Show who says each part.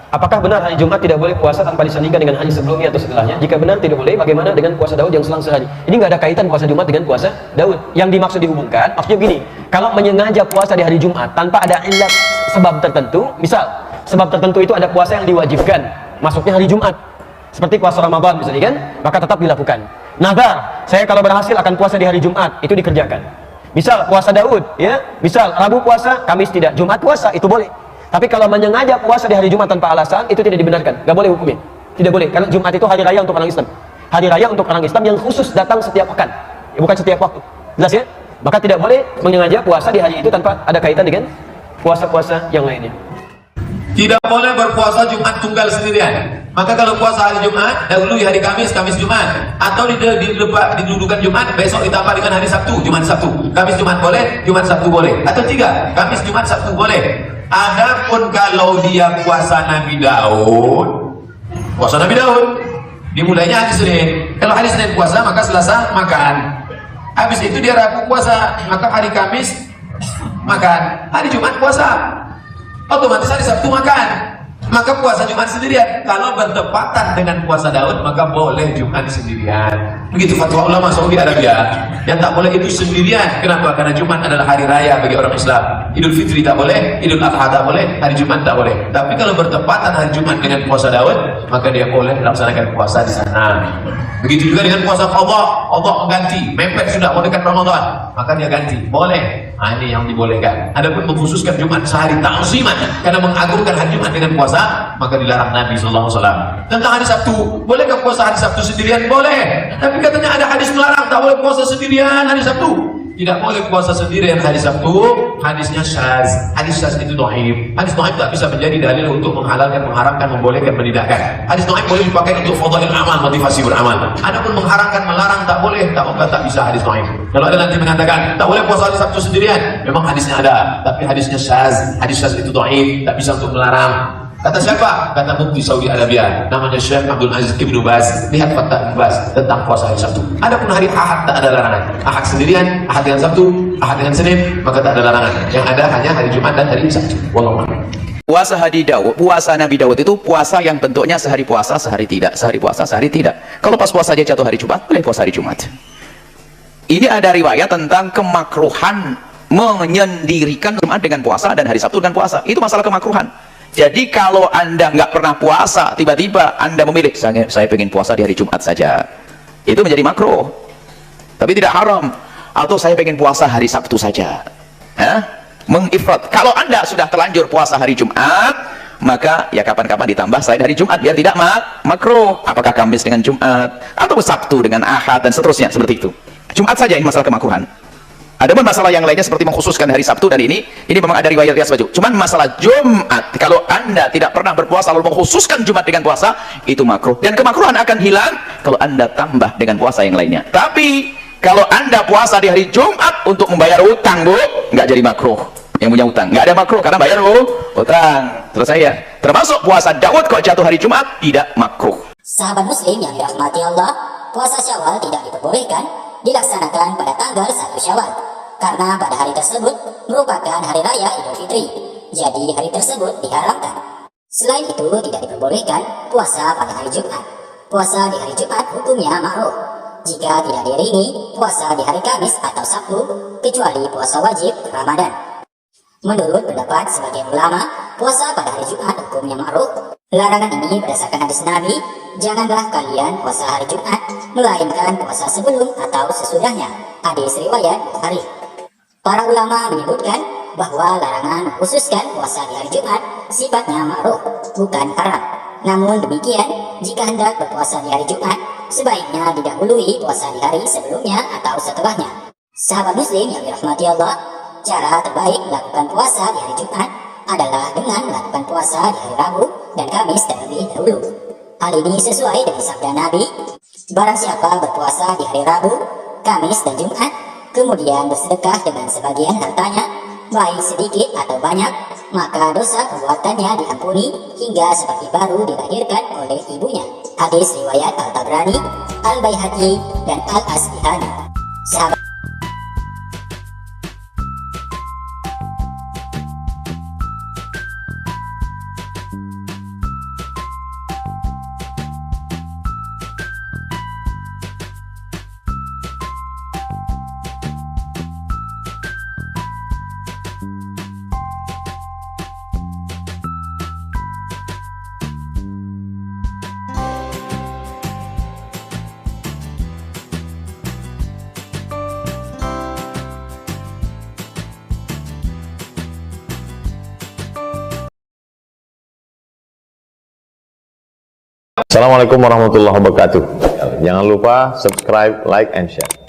Speaker 1: Apakah benar hari Jumat tidak boleh puasa tanpa disandingkan dengan hari sebelumnya atau setelahnya? Jika benar tidak boleh, bagaimana dengan puasa Daud yang selang sehari? Ini nggak ada kaitan puasa Jumat dengan puasa Daud. Yang dimaksud dihubungkan, maksudnya begini, kalau menyengaja puasa di hari Jumat tanpa ada ilat sebab tertentu, misal sebab tertentu itu ada puasa yang diwajibkan, masuknya hari Jumat, seperti puasa Ramadan misalnya kan, maka tetap dilakukan. Nazar, saya kalau berhasil akan puasa di hari Jumat, itu dikerjakan. Misal puasa Daud, ya, misal Rabu puasa, Kamis tidak, Jumat puasa, itu boleh. Tapi kalau menyengaja puasa di hari Jumat tanpa alasan, itu tidak dibenarkan. Gak boleh hukumnya. Tidak boleh. Karena Jumat itu hari raya untuk orang Islam. Hari raya untuk orang Islam yang khusus datang setiap pekan. Ya, bukan setiap waktu. Jelas ya? Maka tidak boleh menyengaja puasa di hari itu tanpa ada kaitan dengan puasa-puasa yang lainnya.
Speaker 2: Tidak boleh berpuasa Jumat tunggal sendirian. Maka kalau puasa hari Jumat, dahului hari Kamis, Kamis Jumat. Atau didudukan Jumat, besok ditambah dengan hari Sabtu, Jumat Sabtu. Kamis Jumat boleh, Jumat Sabtu boleh. Atau tiga, Kamis Jumat Sabtu boleh. Adapun kalau dia puasa Nabi Daud, dimulainya hari Senin. Kalau hari Senin puasa, maka Selasa makan. Habis itu dia Rabu puasa, maka hari Kamis makan. Hari Jumat puasa, otomatis hari Sabtu makan. Maka puasa Jumat sendirian. Kalau bertepatan dengan puasa Daud, maka boleh Jumat sendirian. Begitu fatwa ulama Saudi Arabia. Yang tak boleh itu sendirian. Kenapa? Karena Jumat adalah hari raya bagi orang Islam. Idul Fitri tak boleh, Idul Adha tak boleh, hari Jumat tak boleh. Tapi kalau bertepatan hari Jumat dengan puasa Daud, maka dia boleh melaksanakan puasa di sana. Begitu juga dengan puasa qadha. Allah mengganti, mepet sudah mau dekat Ramadan, maka dia ganti. Boleh. Nah, ini yang dibolehkan. Adapun mengkhususkan Jumat sehari ta'ziman karena mengagungkan hari Jumat dengan puasa, maka dilarang Nabi sallallahu alaihi wasallam. Tentang hari Sabtu, bolehkah puasa hari Sabtu sendirian? Boleh. Tapi katanya ada hadis melarang, tak boleh puasa sendirian hari Sabtu. Tidak boleh puasa sendirian hari Sabtu. Hadisnya syaz. Hadis syaz itu dhaif. Hadis dhaif tak bisa menjadi dalil untuk menghalalkan, mengharamkan, membolehkan, menidakkan. Hadis dhaif boleh dipakai untuk fadhail amal, motivasi beramal. Adapun mengharamkan, melarang tak boleh, tak bisa hadis dhaif. Kalau ada nanti mengatakan tak boleh puasa hari Sabtu sendirian, memang hadisnya ada, tapi hadisnya syaz. Hadis syaz itu dhaif, tak bisa untuk melarang. Kata siapa? Kata mufti Saudi Arabia, namanya Syekh Abdul Aziz Ibnu Baz. Lihat Fatwa Ibnu Baz tentang puasa hari Sabtu. Adapun hari Ahad tak ada larangan. Ahad sendirian, Ahad dengan Sabtu, Ahad dengan Senin, maka tak ada larangan. Yang ada hanya hari Jumat dan hari Sabtu. Wallahu a'lam.
Speaker 3: Puasa hari Daud, puasa Nabi Daud itu puasa yang bentuknya sehari puasa, sehari tidak. Sehari puasa, sehari tidak. Kalau pas puasa dia jatuh hari Jumat, boleh puasa hari Jumat. Ini ada riwayat tentang kemakruhan menyendirikan Jumat dengan puasa dan hari Sabtu dengan puasa. Itu masalah kemakruhan. Jadi kalau Anda nggak pernah puasa, tiba-tiba Anda memilih, saya pengen puasa di hari Jumat saja, itu menjadi makruh, tapi tidak haram. Atau saya pengen puasa hari Sabtu saja, mengifrat. Kalau Anda sudah terlanjur puasa hari Jumat, maka ya kapan-kapan ditambah selain hari Jumat, biar tidak makruh. Apakah Kamis dengan Jumat, atau Sabtu dengan Ahad, dan seterusnya, seperti itu. Jumat saja ini masalah kemakruhan. Adapun masalah yang lainnya seperti mengkhususkan hari Sabtu dan ini memang ada riwayat baju. Cuman masalah Jumat, kalau Anda tidak pernah berpuasa lalu mengkhususkan Jumat dengan puasa, itu makruh. Dan kemakruhan akan hilang kalau Anda tambah dengan puasa yang lainnya. Tapi kalau Anda puasa di hari Jumat untuk membayar utang, Bu, nggak jadi makruh. Yang punya utang nggak ada makruh karena bayar utang. Terus saya termasuk puasa Daud kok jatuh hari Jumat, tidak makruh.
Speaker 4: Sahabat muslim yang dirahmati Allah, puasa Syawal tidak diperbolehkan dilaksanakan pada tanggal 1 Syawal karena pada hari tersebut merupakan hari raya Idul Fitri. Jadi hari tersebut diharamkan. Selain itu tidak diperbolehkan puasa pada hari Jumat. Puasa di hari Jumat hukumnya makruh jika tidak diiringi puasa di hari Kamis atau Sabtu, kecuali puasa wajib Ramadan. Menurut pendapat sebagian ulama, puasa pada hari Jumat hukumnya makruh. Larangan ini berdasarkan hadis Nabi, janganlah kalian puasa hari Jumat, melainkan puasa sebelum atau sesudahnya. Hadis riwayat Bukhari. Para ulama menyebutkan bahwa larangan mengkhususkan puasa di hari Jumat sifatnya makruh, bukan haram. Namun demikian, jika hendak berpuasa di hari Jumat, sebaiknya didahului puasa di hari sebelumnya atau setelahnya. Sahabat muslim yang dirahmati Allah, cara terbaik melakukan puasa di hari Jumat adalah dengan melakukan puasa di hari Rabu dan Kamis terlebih dahulu. Hal ini sesuai dengan sabda Nabi, barang siapa berpuasa di hari Rabu, Kamis dan Jumat, kemudian bersedekah dengan sebagian hartanya, baik sedikit atau banyak, maka dosa perbuatannya diampuni hingga seperti baru dilahirkan oleh ibunya. Hadis riwayat Al-Tabrani, Al-Baihaqi, dan Al-Asbihani. Sahabat
Speaker 5: Assalamualaikum warahmatullahi wabarakatuh. Jangan lupa subscribe, like, and share.